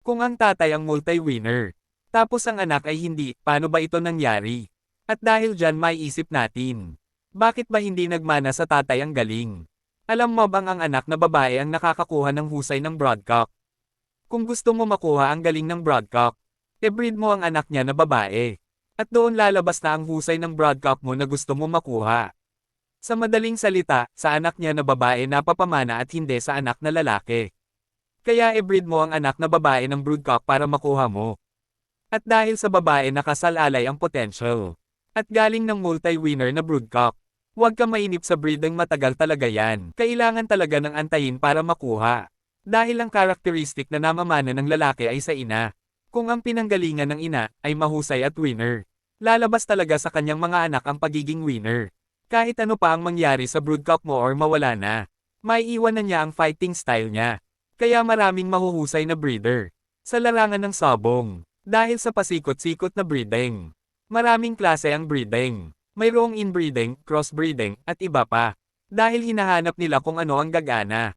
Kung ang tatay ang multi-winner, tapos ang anak ay hindi, paano ba ito nangyari? At dahil dyan maiisip natin, bakit ba hindi nagmana sa tatay ang galing? Alam mo bang ang anak na babae ang nakakakuha ng husay ng broodcock? Kung gusto mo makuha ang galing ng broodcock, e-breed mo ang anak niya na babae. At doon lalabas na ang husay ng broodcock mo na gusto mo makuha. Sa madaling salita, sa anak niya na babae napapamana at hindi sa anak na lalaki. Kaya e-breed mo ang anak na babae ng broodcock para makuha mo. At dahil sa babae nakasalalay ang potential. At galing ng multi-winner na broodcock. Huwag ka mainip sa breeding, matagal talaga yan. Kailangan talaga ng antayin para makuha. Dahil ang karakteristik na namamana ng lalaki ay sa ina. Kung ang pinanggalingan ng ina ay mahusay at winner, lalabas talaga sa kanyang mga anak ang pagiging winner. Kahit ano pa ang mangyari sa broodcock mo or mawala na, maiiwan na niya ang fighting style niya. Kaya maraming mahuhusay na breeder sa larangan ng sabong. Dahil sa pasikot-sikot na breeding. Maraming klase ang breeding. Mayroong inbreeding, crossbreeding, at iba pa. Dahil hinahanap nila kung ano ang gagana.